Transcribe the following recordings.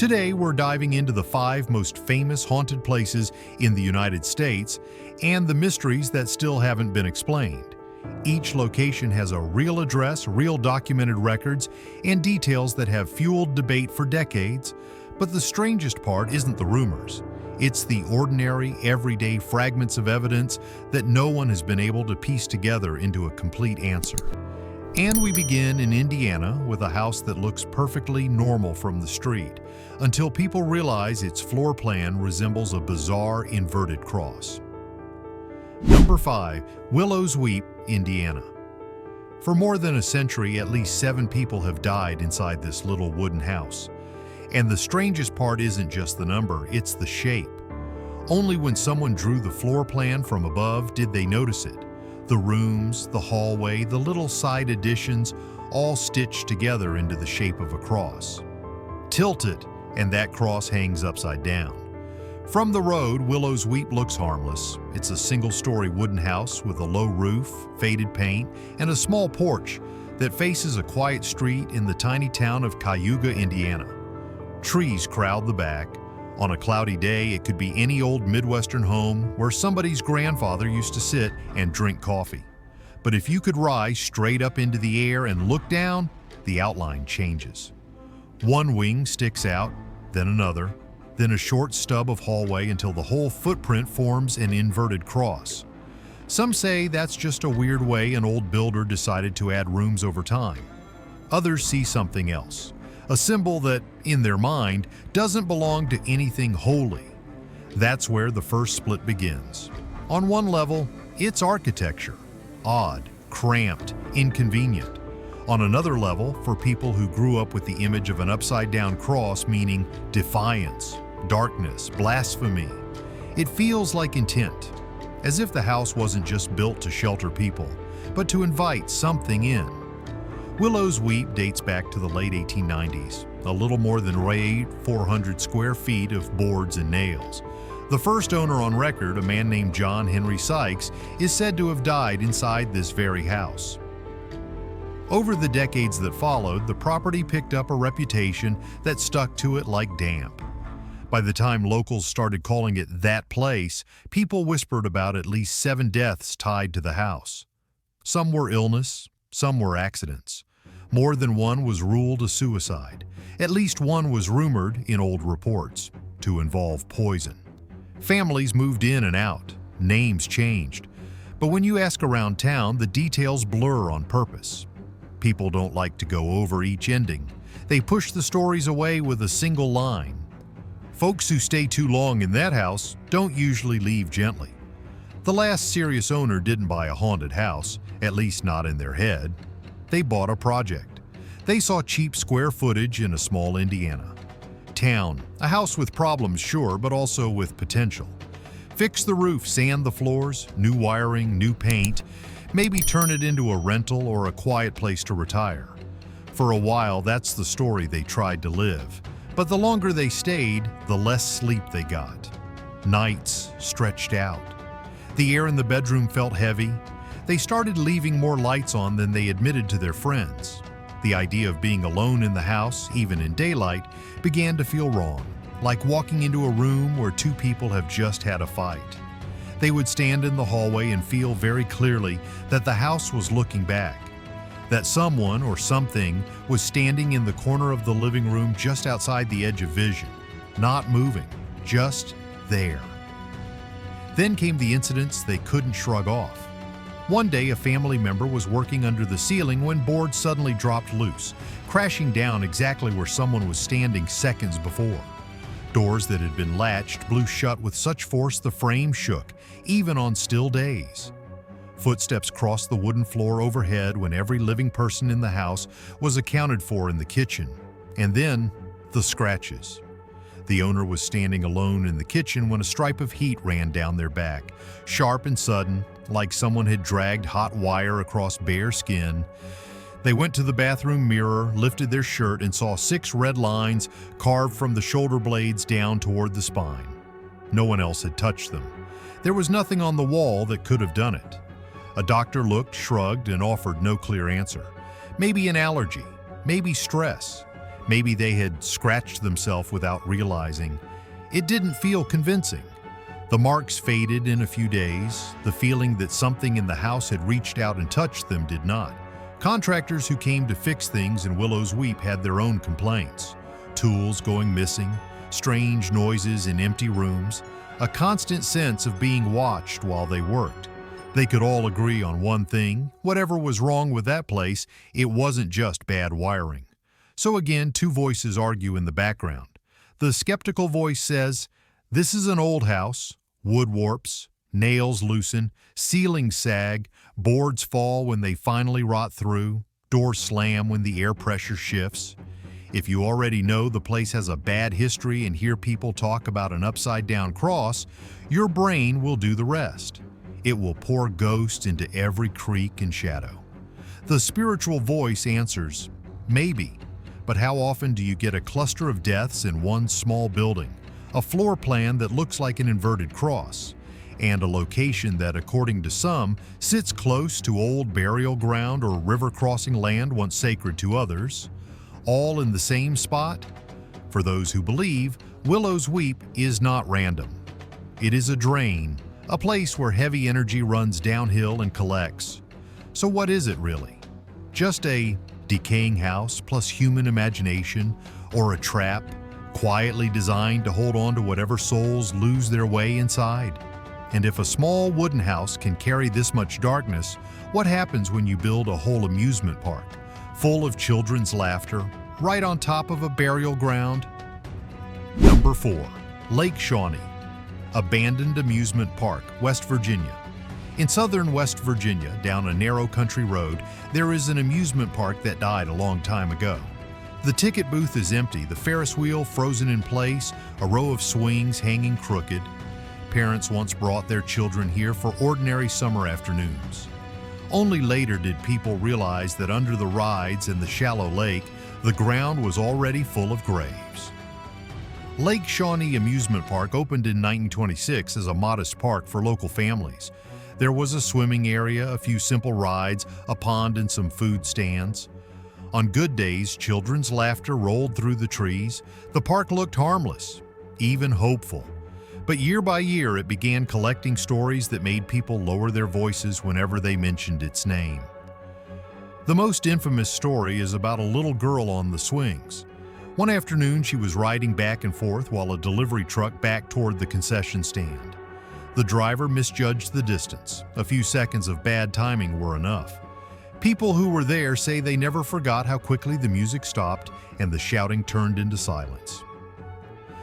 Today, we're diving into the 5 most famous haunted places in the United States and the mysteries that still haven't been explained. Each location has a real address, real documented records, and details that have fueled debate for decades. But the strangest part isn't the rumors. It's the ordinary, everyday fragments of evidence that no one has been able to piece together into a complete answer. And we begin in Indiana with a house that looks perfectly normal from the street, until people realize its floor plan resembles a bizarre inverted cross. Number 5. WILLOW'S, Indiana. For more than a century, at least 7 people have died inside this little wooden house. And the strangest part isn't just the number, it's the shape. Only when someone drew the floor plan from above did they notice it. The rooms, the hallway, the little side additions, all stitched together into the shape of a cross. Tilt it, and that cross hangs upside down. From the road, WILLOW'S looks harmless. It's a single-story wooden house with a low roof, faded paint, and a small porch that faces a quiet street in the tiny town of Cayuga, Indiana. Trees crowd the back. On a cloudy day, it could be any old Midwestern home where somebody's grandfather used to sit and drink coffee. But if you could rise straight up into the air and look down, the outline changes. One wing sticks out, then another, then a short stub of hallway until the whole footprint forms an inverted cross. Some say that's just a weird way an old builder decided to add rooms over time. Others see something else. A symbol that, in their mind, doesn't belong to anything holy. That's where the first split begins. On one level, it's architecture. Odd, cramped, inconvenient. On another level, for people who grew up with the image of an upside-down cross meaning defiance, darkness, blasphemy, it feels like intent, as if the house wasn't just built to shelter people, but to invite something in. WILLOW'S dates back to the late 1890s, a little more than 400 square feet of boards and nails. The first owner on record, a man named John Henry Sykes, is said to have died inside this very house. Over the decades that followed, the property picked up a reputation that stuck to it like damp. By the time locals started calling it that place, people whispered about at least 7 deaths tied to the house. Some were illness, some were accidents. More than one was ruled a suicide. At least one was rumored, in old reports, to involve poison. Families moved in and out, names changed. But when you ask around town, the details blur on purpose. People don't like to go over each ending. They push the stories away with a single line. Folks who stay too long in that house don't usually leave gently. The last serious owner didn't buy a haunted house, at least not in their head. They bought a project. They saw cheap square footage in a small Indiana town, a house with problems, sure, but also with potential. Fix the roof, sand the floors, new wiring, new paint, maybe turn it into a rental or a quiet place to retire. For a while, that's the story they tried to live. But the longer they stayed, the less sleep they got. Nights stretched out. The air in the bedroom felt heavy. They started leaving more lights on than they admitted to their friends. The idea of being alone in the house, even in daylight, began to feel wrong, like walking into a room where 2 people have just had a fight. They would stand in the hallway and feel very clearly that the house was looking back, that someone or something was standing in the corner of the living room just outside the edge of vision, not moving, just there. Then came the incidents they couldn't shrug off. One day, a family member was working under the ceiling when boards suddenly dropped loose, crashing down exactly where someone was standing seconds before. Doors that had been latched blew shut with such force the frame shook, even on still days. Footsteps crossed the wooden floor overhead when every living person in the house was accounted for in the kitchen. And then, the scratches. The owner was standing alone in the kitchen when a stripe of heat ran down their back, sharp and sudden, like someone had dragged hot wire across bare skin. They went to the bathroom mirror, lifted their shirt, and saw 6 red lines carved from the shoulder blades down toward the spine. No one else had touched them. There was nothing on the wall that could have done it. A doctor looked, shrugged, and offered no clear answer. Maybe an allergy, maybe stress, Maybe they had scratched themselves without realizing. It didn't feel convincing. The marks faded in a few days. The feeling that something in the house had reached out and touched them did not. Contractors who came to fix things in Willow's Weep had their own complaints. Tools going missing, strange noises in empty rooms, a constant sense of being watched while they worked. They could all agree on one thing: whatever was wrong with that place, it wasn't just bad wiring. So again, two voices argue in the background. The skeptical voice says, "This is an old house. Wood warps, nails loosen, ceilings sag, boards fall when they finally rot through, doors slam when the air pressure shifts." If you already know the place has a bad history and hear people talk about an upside-down cross, your brain will do the rest. It will pour ghosts into every creak and shadow. The spiritual voice answers, "Maybe, but how often do you get a cluster of deaths in one small building, a floor plan that looks like an inverted cross, and a location that, according to some, sits close to old burial ground or river-crossing land once sacred to others, all in the same spot?" For those who believe, Willow's Weep is not random. It is a drain, a place where heavy energy runs downhill and collects. So what is it really? Just a decaying house plus human imagination, or a trap quietly designed to hold on to whatever souls lose their way inside? And if a small wooden house can carry this much darkness, what happens when you build a whole amusement park, full of children's laughter, right on top of a burial ground? Number 4. Lake Shawnee, abandoned amusement park, West Virginia. In southern West Virginia, down a narrow country road, there is an amusement park that died a long time ago. The ticket booth is empty, the Ferris wheel frozen in place, a row of swings hanging crooked. Parents once brought their children here for ordinary summer afternoons. Only later did people realize that under the rides and the shallow lake, the ground was already full of graves. Lake Shawnee Amusement Park opened in 1926 as a modest park for local families. There was a swimming area, a few simple rides, a pond, and some food stands. On good days, children's laughter rolled through the trees. The park looked harmless, even hopeful. But year by year, it began collecting stories that made people lower their voices whenever they mentioned its name. The most infamous story is about a little girl on the swings. One afternoon, she was riding back and forth while a delivery truck backed toward the concession stand. The driver misjudged the distance. A few seconds of bad timing were enough. People who were there say they never forgot how quickly the music stopped and the shouting turned into silence.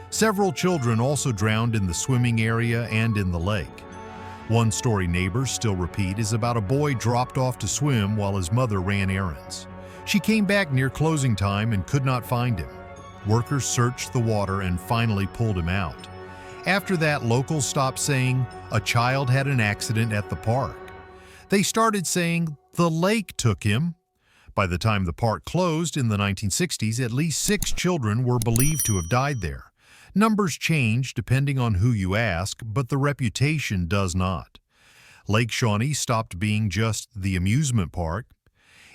Several children also drowned in the swimming area and in the lake. One story neighbors still repeat is about a boy dropped off to swim while his mother ran errands. She came back near closing time and could not find him. Workers searched the water and finally pulled him out. After that, locals stopped saying a child had an accident at the park. They started saying the lake took him. By the time the park closed in the 1960s, at least 6 children were believed to have died there. Numbers change depending on who you ask, but the reputation does not. Lake Shawnee stopped being just the amusement park.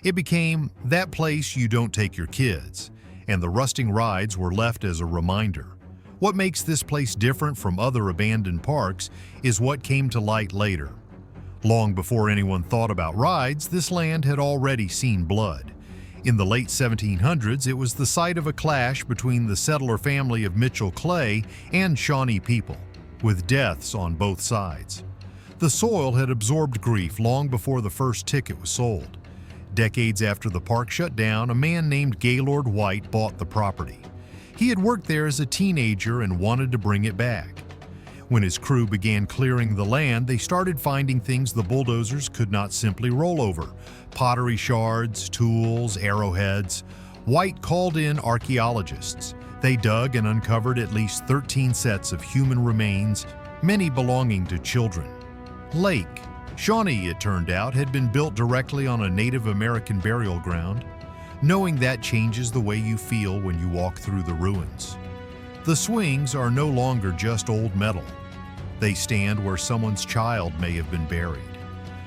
It became that place you don't take your kids, and the rusting rides were left as a reminder. What makes this place different from other abandoned parks is what came to light later. Long before anyone thought about rides, this land had already seen blood. In the late 1700s, it was the site of a clash between the settler family of Mitchell Clay and Shawnee people, with deaths on both sides. The soil had absorbed grief long before the first ticket was sold. Decades after the park shut down, a man named Gaylord White bought the property. He had worked there as a teenager and wanted to bring it back. When his crew began clearing the land, they started finding things the bulldozers could not simply roll over: pottery shards, tools, arrowheads. White called in archaeologists. They dug and uncovered at least 13 sets of human remains, many belonging to children. Lake Shawnee, it turned out, had been built directly on a Native American burial ground. Knowing that changes the way you feel when you walk through the ruins. The swings are no longer just old metal. They stand where someone's child may have been buried.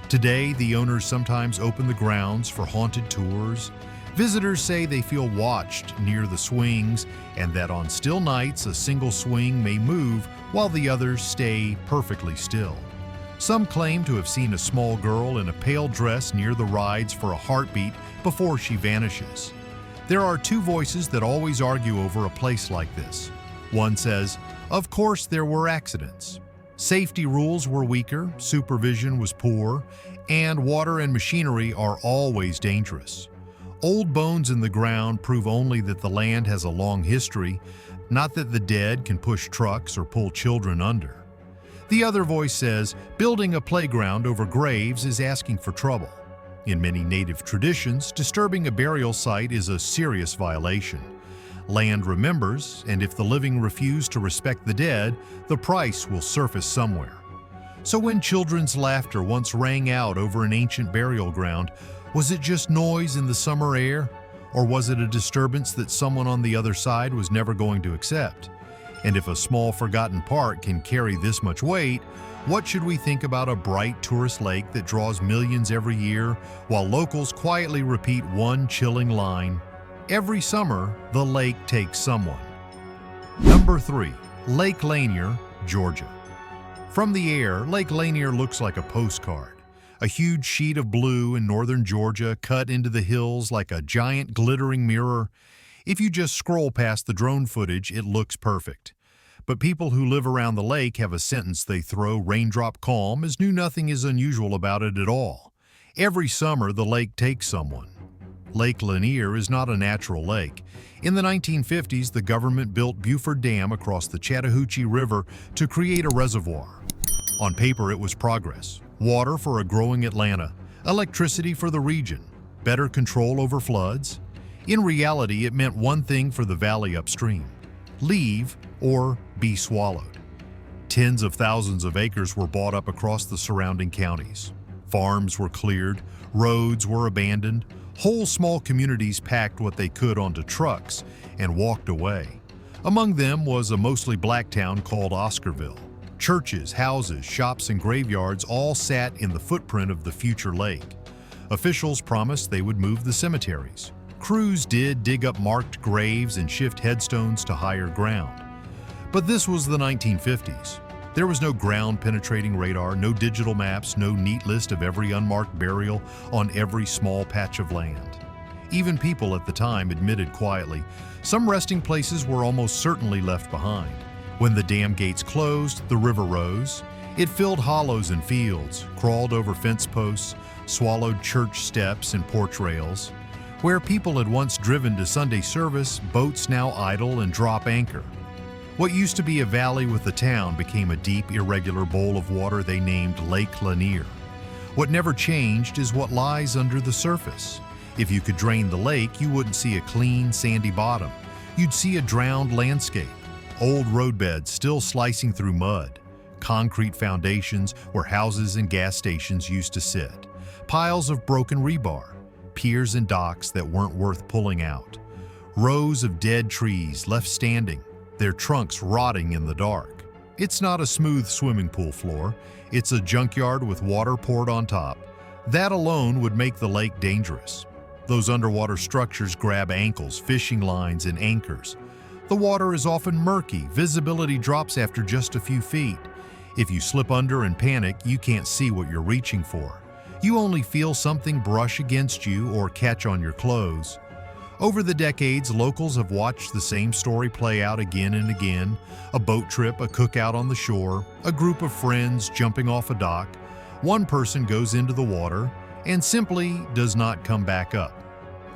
Today, the owners sometimes open the grounds for haunted tours. Visitors say they feel watched near the swings and that on still nights a single swing may move while the others stay perfectly still. Some claim to have seen a small girl in a pale dress near the rides for a heartbeat before she vanishes. There are two voices that always argue over a place like this. One says, of course there were accidents. Safety rules were weaker, supervision was poor, and water and machinery are always dangerous. Old bones in the ground prove only that the land has a long history, not that the dead can push trucks or pull children under. The other voice says, building a playground over graves is asking for trouble. In many native traditions, disturbing a burial site is a serious violation. Land remembers, and if the living refuse to respect the dead, the price will surface somewhere. So when children's laughter once rang out over an ancient burial ground, was it just noise in the summer air? Or was it a disturbance that someone on the other side was never going to accept? And if a small forgotten park can carry this much weight, what should we think about a bright tourist lake that draws millions every year, while locals quietly repeat one chilling line, every summer, the lake takes someone. Number 3. Lake Lanier, Georgia. From the air, Lake Lanier looks like a postcard. A huge sheet of blue in northern Georgia cut into the hills like a giant glittering mirror. If you just scroll past the drone footage, it looks perfect. But people who live around the lake have a sentence they throw raindrop calm as knew nothing is unusual about it at all. Every summer, the lake takes someone. Lake Lanier is not a natural lake. In the 1950s, the government built Buford Dam across the Chattahoochee River to create a reservoir. On paper, it was progress. Water for a growing Atlanta, electricity for the region, better control over floods. In reality, it meant one thing for the valley upstream: leave or be swallowed. Tens of thousands of acres were bought up across the surrounding counties. Farms were cleared, roads were abandoned, whole small communities packed what they could onto trucks and walked away. Among them was a mostly black town called Oscarville. Churches, houses, shops, and graveyards all sat in the footprint of the future lake. Officials promised they would move the cemeteries. Crews did dig up marked graves and shift headstones to higher ground. But this was the 1950s. There was no ground-penetrating radar, no digital maps, no neat list of every unmarked burial on every small patch of land. Even people at the time admitted quietly, some resting places were almost certainly left behind. When the dam gates closed, the river rose. It filled hollows and fields, crawled over fence posts, swallowed church steps and porch rails. Where people had once driven to Sunday service, boats now idle and drop anchor. What used to be a valley with a town became a deep, irregular bowl of water they named Lake Lanier. What never changed is what lies under the surface. If you could drain the lake, you wouldn't see a clean, sandy bottom. You'd see a drowned landscape. Old roadbeds still slicing through mud. Concrete foundations where houses and gas stations used to sit. Piles of broken rebar. Piers and docks that weren't worth pulling out. Rows of dead trees left standing, their trunks rotting in the dark. It's not a smooth swimming pool floor. It's a junkyard with water poured on top. That alone would make the lake dangerous. Those underwater structures grab ankles, fishing lines, and anchors. The water is often murky. Visibility drops after just a few feet. If you slip under and panic, you can't see what you're reaching for. You only feel something brush against you or catch on your clothes. Over the decades, locals have watched the same story play out again and again. A boat trip, a cookout on the shore, a group of friends jumping off a dock. One person goes into the water and simply does not come back up.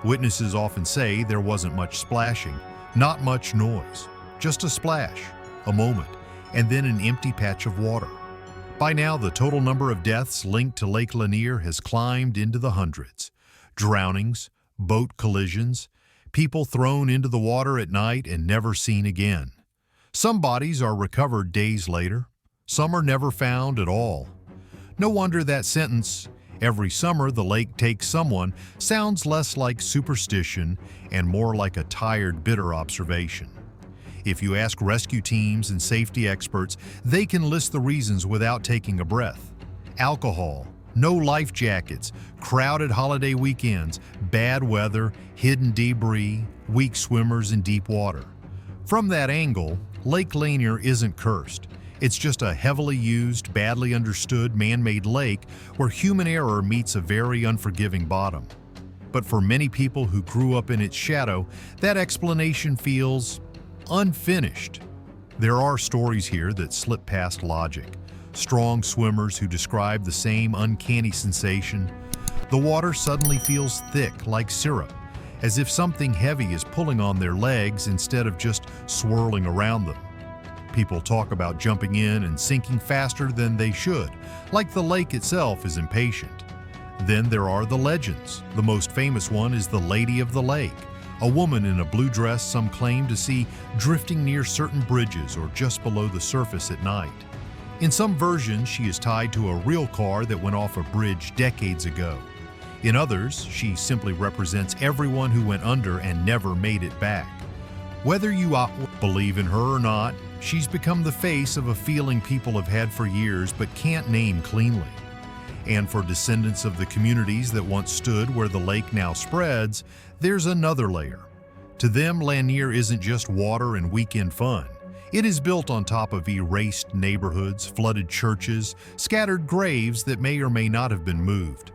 Witnesses often say there wasn't much splashing, not much noise, just a splash, a moment, and then an empty patch of water. By now, the total number of deaths linked to Lake Lanier has climbed into the hundreds. Drownings, boat collisions, people thrown into the water at night and never seen again. Some bodies are recovered days later. Some are never found at all. No wonder that sentence, "Every summer the lake takes someone," sounds less like superstition and more like a tired, bitter observation. If you ask rescue teams and safety experts, they can list the reasons without taking a breath. Alcohol, No life jackets, crowded holiday weekends, bad weather, hidden debris, weak swimmers in deep water. From that angle, Lake Lanier isn't cursed. It's just a heavily used, badly understood man-made lake where human error meets a very unforgiving bottom. But for many people who grew up in its shadow, that explanation feels unfinished. There are stories here that slip past logic. Strong swimmers who describe the same uncanny sensation. The water suddenly feels thick, like syrup, as if something heavy is pulling on their legs instead of just swirling around them. People talk about jumping in and sinking faster than they should, like the lake itself is impatient. Then there are the legends. The most famous one is the Lady of the Lake, a woman in a blue dress some claim to see drifting near certain bridges or just below the surface at night. In some versions, she is tied to a real car that went off a bridge decades ago. In others, she simply represents everyone who went under and never made it back. Whether you believe in her or not, she's become the face of a feeling people have had for years but can't name cleanly. And for descendants of the communities that once stood where the lake now spreads, there's another layer. To them, Lanier isn't just water and weekend fun. It is built on top of erased neighborhoods, flooded churches, scattered graves that may or may not have been moved.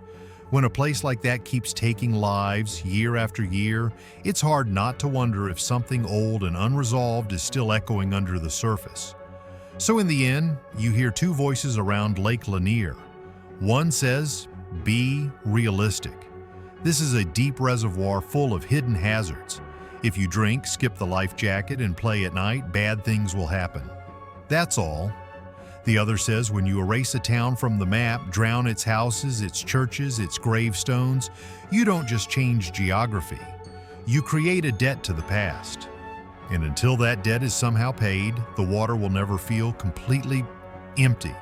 When a place like that keeps taking lives year after year, it's hard not to wonder if something old and unresolved is still echoing under the surface. So in the end, you hear two voices around Lake Lanier. One says, be realistic. This is a deep reservoir full of hidden hazards. If you drink, skip the life jacket, and play at night, bad things will happen. That's all. The other says when you erase a town from the map, drown its houses, its churches, its gravestones, you don't just change geography. You create a debt to the past. And until that debt is somehow paid, the water will never feel completely empty.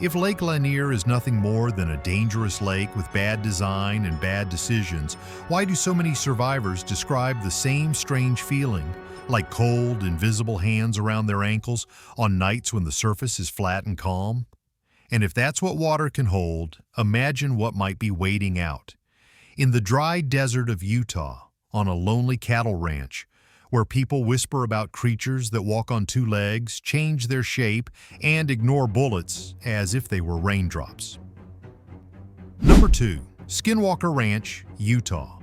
If Lake Lanier is nothing more than a dangerous lake with bad design and bad decisions, why do so many survivors describe the same strange feeling, like cold, invisible hands around their ankles on nights when the surface is flat and calm? And if that's what water can hold, imagine what might be waiting out. In the dry desert of Utah, on a lonely cattle ranch, where people whisper about creatures that walk on two legs, change their shape, and ignore bullets as if they were raindrops. Number 2. SKINWALKER Ranch, Utah.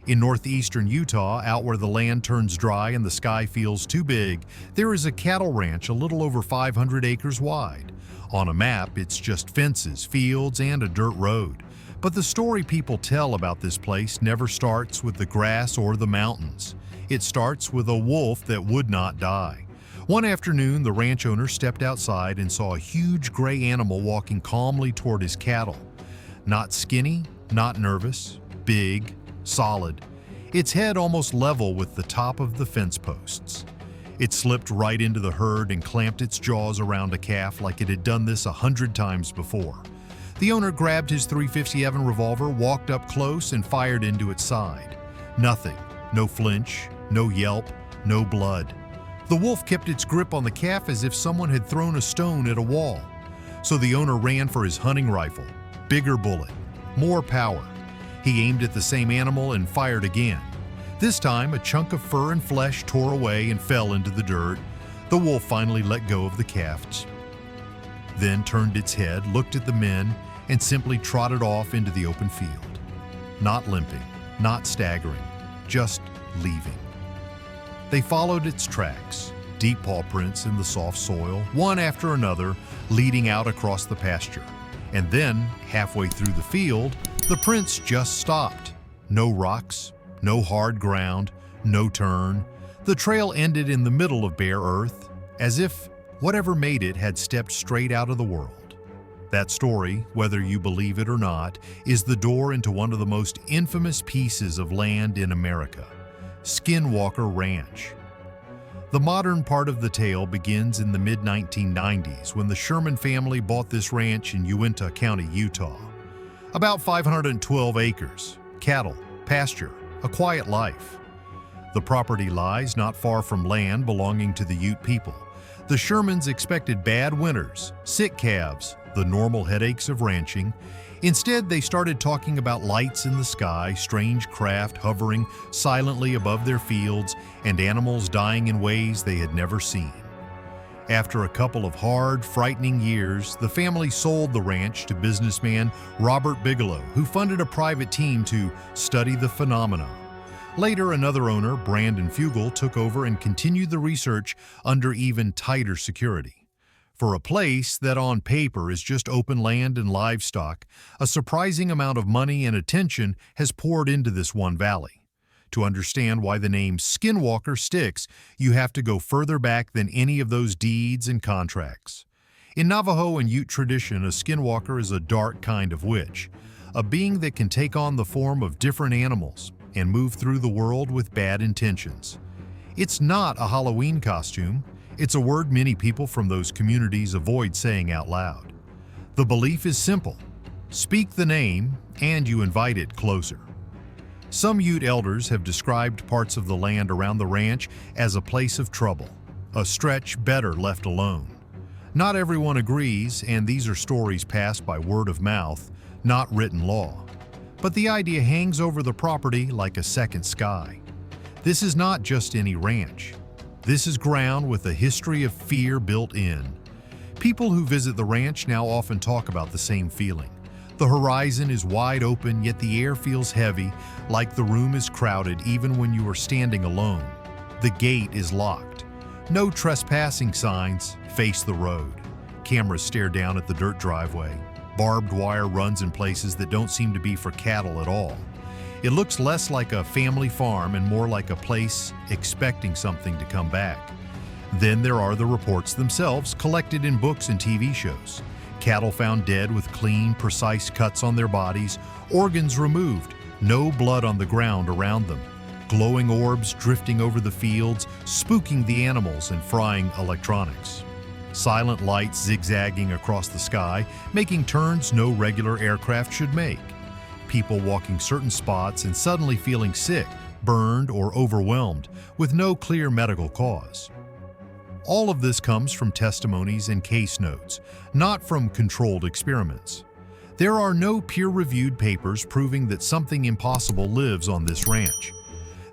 In northeastern Utah, out where the land turns dry and the sky feels too big, there is a cattle ranch a little over 500 acres wide. On a map, it's just fences, fields, and a dirt road. But the story people tell about this place never starts with the grass or the mountains. It starts with a wolf that would not die. One afternoon, the ranch owner stepped outside and saw a huge gray animal walking calmly toward his cattle. Not skinny, not nervous, big, solid. Its head almost level with the top of the fence posts. It slipped right into the herd and clamped its jaws around a calf like it had done this 100 times before. The owner grabbed his .357 revolver, walked up close, and fired into its side. Nothing. No flinch, no yelp, no blood. The wolf kept its grip on the calf as if someone had thrown a stone at a wall. So the owner ran for his hunting rifle. Bigger bullet, more power. He aimed at the same animal and fired again. This time, a chunk of fur and flesh tore away and fell into the dirt. The wolf finally let go of the calves, then turned its head, looked at the men, and simply trotted off into the open field. Not limping, not staggering, just leaving. They followed its tracks, deep paw prints in the soft soil, one after another, leading out across the pasture. And then, halfway through the field, the prints just stopped. No rocks, no hard ground, no turn. The trail ended in the middle of bare earth, as if whatever made it had stepped straight out of the world. That story, whether you believe it or not, is the door into one of the most infamous pieces of land in America, SKINWALKER Ranch. The modern part of the tale begins in the mid-1990s when the Sherman family bought this ranch in Uinta County, Utah. About 512 acres, cattle, pasture, a quiet life. The property lies not far from land belonging to the Ute people. The Shermans expected bad winters, sick calves, the normal headaches of ranching. Instead, they started talking about lights in the sky, strange craft hovering silently above their fields, and animals dying in ways they had never seen. After a couple of hard, frightening years, the family sold the ranch to businessman Robert Bigelow, who funded a private team to study the phenomena. Later, another owner, Brandon Fugel, took over and continued the research under even tighter security. For a place that on paper is just open land and livestock, a surprising amount of money and attention has poured into this one valley. To understand why the name Skinwalker sticks, you have to go further back than any of those deeds and contracts. In Navajo and Ute tradition, a skinwalker is a dark kind of witch, a being that can take on the form of different animals and move through the world with bad intentions. It's not a Halloween costume. It's a word many people from those communities avoid saying out loud. The belief is simple. Speak the name, and you invite it closer. Some Ute elders have described parts of the land around the ranch as a place of trouble, a stretch better left alone. Not everyone agrees, and these are stories passed by word of mouth, not written law. But the idea hangs over the property like a second sky. This is not just any ranch. This is ground with a history of fear built in. People who visit the ranch now often talk about the same feeling. The horizon is wide open, yet the air feels heavy, like the room is crowded even when you are standing alone. The gate is locked. No trespassing signs face the road. Cameras stare down at the dirt driveway. Barbed wire runs in places that don't seem to be for cattle at all. It looks less like a family farm and more like a place expecting something to come back. Then there are the reports themselves, collected in books and TV shows. Cattle found dead with clean, precise cuts on their bodies, organs removed, no blood on the ground around them, glowing orbs drifting over the fields, spooking the animals and frying electronics. Silent lights zigzagging across the sky, making turns no regular aircraft should make. People walking certain spots and suddenly feeling sick, burned, or overwhelmed, with no clear medical cause. All of this comes from testimonies and case notes, not from controlled experiments. There are no peer-reviewed papers proving that something impossible lives on this ranch.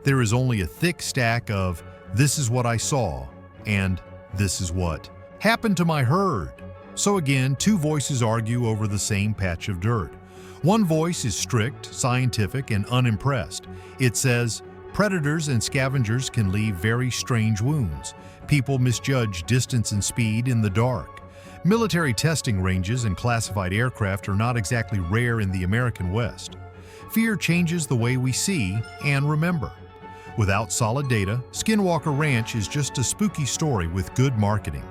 There is only a thick stack of, "This is what I saw," and "This is what happened to my herd." So again, two voices argue over the same patch of dirt. One voice is strict, scientific, and unimpressed. It says, predators and scavengers can leave very strange wounds. People misjudge distance and speed in the dark. Military testing ranges and classified aircraft are not exactly rare in the American West. Fear changes the way we see and remember. Without solid data, Skinwalker Ranch is just a spooky story with good marketing.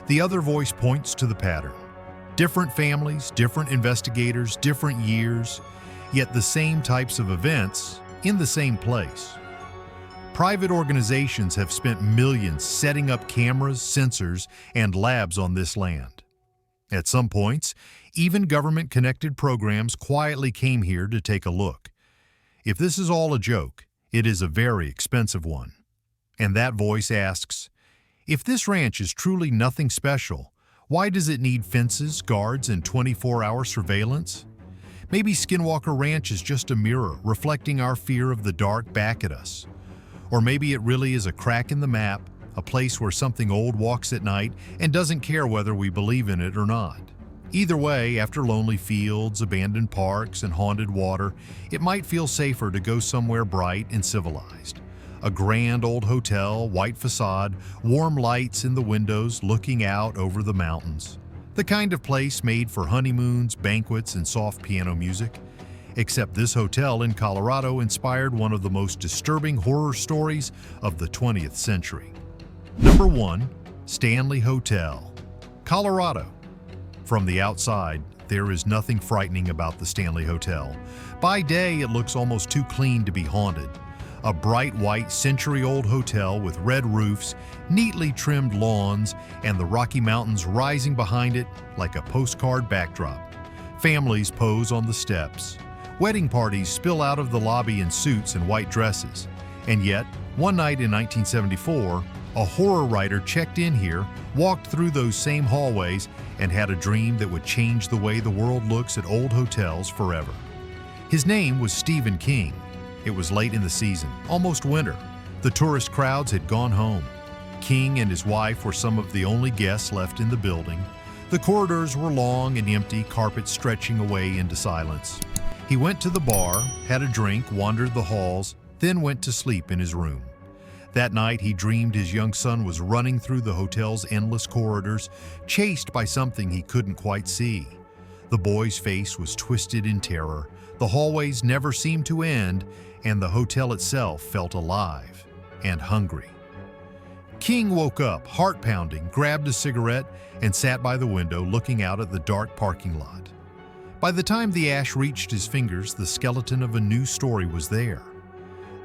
The other voice points to the pattern. Different families, different investigators, different years, yet the same types of events in the same place. Private organizations have spent millions setting up cameras, sensors, and labs on this land. At some points, even government-connected programs quietly came here to take a look. If this is all a joke, it is a very expensive one. And that voice asks, if this ranch is truly nothing special, why does it need fences, guards, and 24-hour surveillance? Maybe Skinwalker Ranch is just a mirror reflecting our fear of the dark back at us. Or maybe it really is a crack in the map, a place where something old walks at night and doesn't care whether we believe in it or not. Either way, after lonely fields, abandoned parks, and haunted water, it might feel safer to go somewhere bright and civilized. A grand old hotel, white facade, warm lights in the windows looking out over the mountains. The kind of place made for honeymoons, banquets, and soft piano music. Except this hotel in Colorado inspired one of the most disturbing horror stories of the 20th century. Number 1. Stanley Hotel, Colorado. From the outside, there is nothing frightening about the Stanley Hotel. By day, it looks almost too clean to be haunted. A bright white century-old hotel with red roofs, neatly trimmed lawns, and the Rocky Mountains rising behind it like a postcard backdrop. Families pose on the steps. Wedding parties spill out of the lobby in suits and white dresses. And yet, one night in 1974, A horror writer checked in here, walked through those same hallways, and had a dream that would change the way the world looks at old hotels forever. His name was Stephen King. It was late in the season, almost winter. The tourist crowds had gone home. King and his wife were some of the only guests left in the building. The corridors were long and empty, carpets stretching away into silence. He went to the bar, had a drink, wandered the halls, then went to sleep in his room. That night, he dreamed his young son was running through the hotel's endless corridors, chased by something he couldn't quite see. The boy's face was twisted in terror. The hallways never seemed to end, and the hotel itself felt alive and hungry. King woke up, heart pounding, grabbed a cigarette, and sat by the window looking out at the dark parking lot. By the time the ash reached his fingers, the skeleton of a new story was there.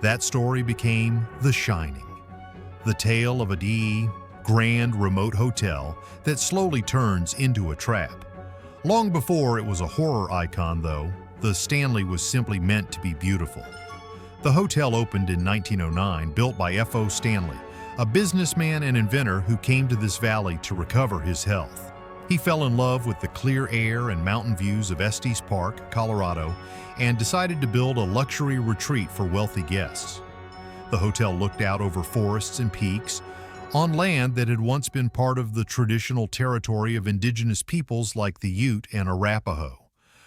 That story became The Shining, the tale of a grand remote hotel that slowly turns into a trap. Long before it was a horror icon, though, the Stanley was simply meant to be beautiful. The hotel opened in 1909, built by F.O. Stanley, a businessman and inventor who came to this valley to recover his health. He fell in love with the clear air and mountain views of Estes Park, Colorado, and decided to build a luxury retreat for wealthy guests. The hotel looked out over forests and peaks, on land that had once been part of the traditional territory of indigenous peoples like the Ute and Arapaho.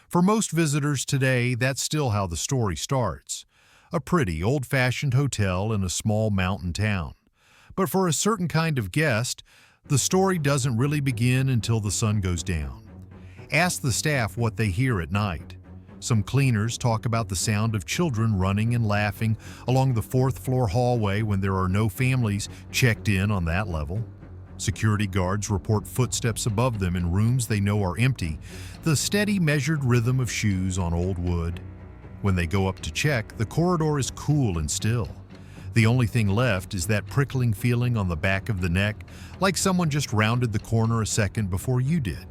For most visitors today, that's still how the story starts. A pretty, old-fashioned hotel in a small mountain town. But for a certain kind of guest, the story doesn't really begin until the sun goes down. Ask the staff what they hear at night. Some cleaners talk about the sound of children running and laughing along the fourth-floor hallway when there are no families checked in on that level. Security guards report footsteps above them in rooms they know are empty, the steady, measured rhythm of shoes on old wood. When they go up to check, the corridor is cool and still. The only thing left is that prickling feeling on the back of the neck, like someone just rounded the corner a second before you did.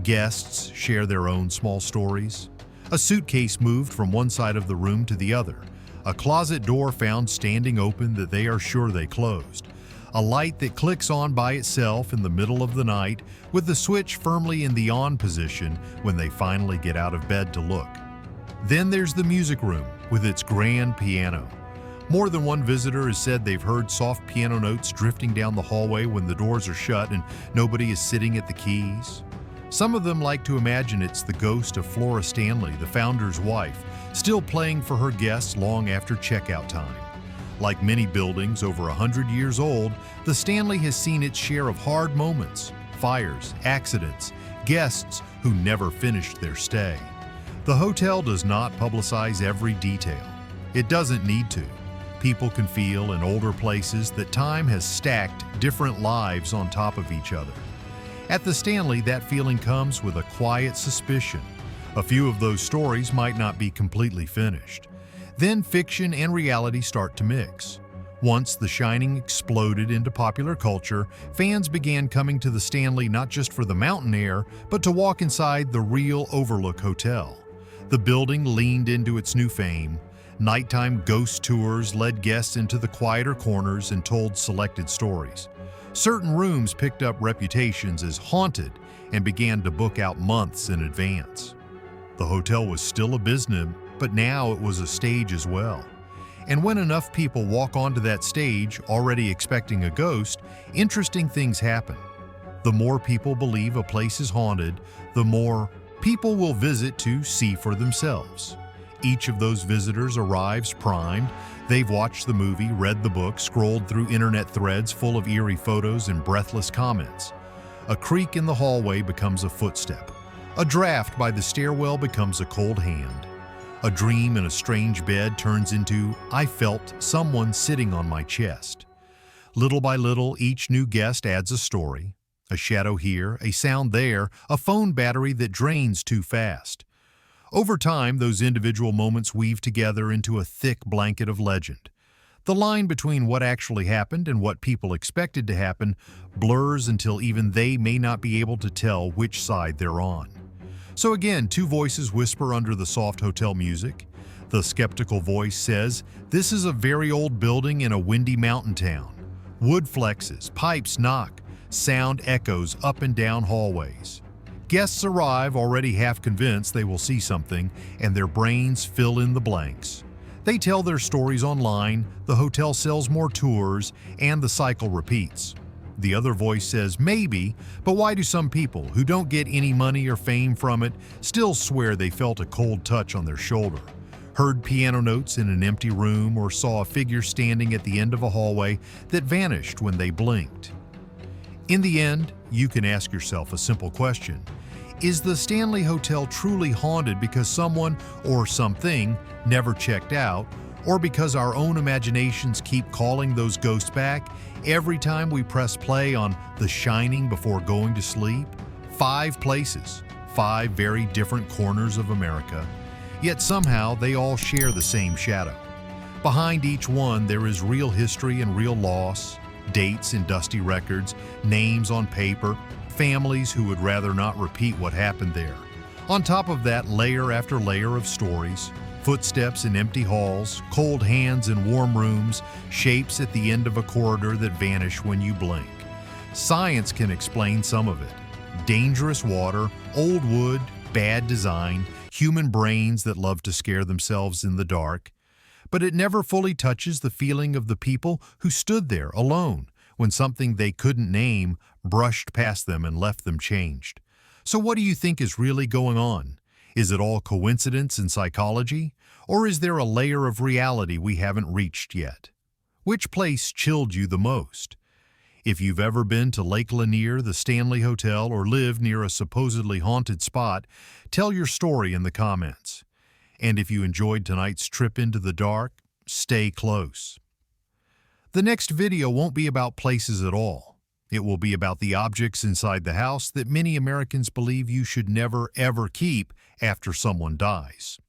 Guests share their own small stories. A suitcase moved from one side of the room to the other. A closet door found standing open that they are sure they closed. A light that clicks on by itself in the middle of the night, with the switch firmly in the on position when they finally get out of bed to look. Then there's the music room with its grand piano. More than one visitor has said they've heard soft piano notes drifting down the hallway when the doors are shut and nobody is sitting at the keys. Some of them like to imagine it's the ghost of Flora Stanley, the founder's wife, still playing for her guests long after checkout time. Like many buildings over 100 years old, the Stanley has seen its share of hard moments, fires, accidents, guests who never finished their stay. The hotel does not publicize every detail. It doesn't need to. People can feel in older places that time has stacked different lives on top of each other. At the Stanley, that feeling comes with a quiet suspicion. A few of those stories might not be completely finished. Then fiction and reality start to mix. Once The Shining exploded into popular culture, fans began coming to the Stanley not just for the mountain air, but to walk inside the real Overlook Hotel. The building leaned into its new fame. Nighttime ghost tours led guests into the quieter corners and told selected stories. Certain rooms picked up reputations as haunted and began to book out months in advance. The hotel was still a business, but now it was a stage as well. And when enough people walk onto that stage already expecting a ghost, interesting things happen. The more people believe a place is haunted, the more people will visit to see for themselves. Each of those visitors arrives primed. They've watched the movie, read the book, scrolled through internet threads full of eerie photos and breathless comments. A creak in the hallway becomes a footstep. A draft by the stairwell becomes a cold hand. A dream in a strange bed turns into, I felt someone sitting on my chest. Little by little, each new guest adds a story. A shadow here, a sound there, a phone battery that drains too fast. Over time, those individual moments weave together into a thick blanket of legend. The line between what actually happened and what people expected to happen blurs until even they may not be able to tell which side they're on. So again, two voices whisper under the soft hotel music. The skeptical voice says, "This is a very old building in a windy mountain town. Wood flexes, pipes knock, sound echoes up and down hallways. Guests arrive already half convinced they will see something, and their brains fill in the blanks. They tell their stories online, the hotel sells more tours, and the cycle repeats. The other voice says maybe, but why do some people who don't get any money or fame from it still swear they felt a cold touch on their shoulder, heard piano notes in an empty room, or saw a figure standing at the end of a hallway that vanished when they blinked? In the end, you can ask yourself a simple question. Is the Stanley Hotel truly haunted because someone or something never checked out, or because our own imaginations keep calling those ghosts back every time we press play on The Shining before going to sleep? 5 places, 5 very different corners of America, yet somehow they all share the same shadow. Behind each one there is real history and real loss, dates in dusty records, names on paper, families who would rather not repeat what happened there. On top of that, layer after layer of stories, footsteps in empty halls, cold hands in warm rooms, shapes at the end of a corridor that vanish when you blink. Science can explain some of it. Dangerous water, old wood, bad design, human brains that love to scare themselves in the dark. But it never fully touches the feeling of the people who stood there alone when something they couldn't name brushed past them and left them changed. So what do you think is really going on? Is it all coincidence and psychology? Or is there a layer of reality we haven't reached yet? Which place chilled you the most? If you've ever been to Lake Lanier, the Stanley Hotel, or lived near a supposedly haunted spot, tell your story in the comments. And if you enjoyed tonight's trip into the dark, stay close. The next video won't be about places at all. It will be about the objects inside the house that many Americans believe you should never ever keep after someone dies.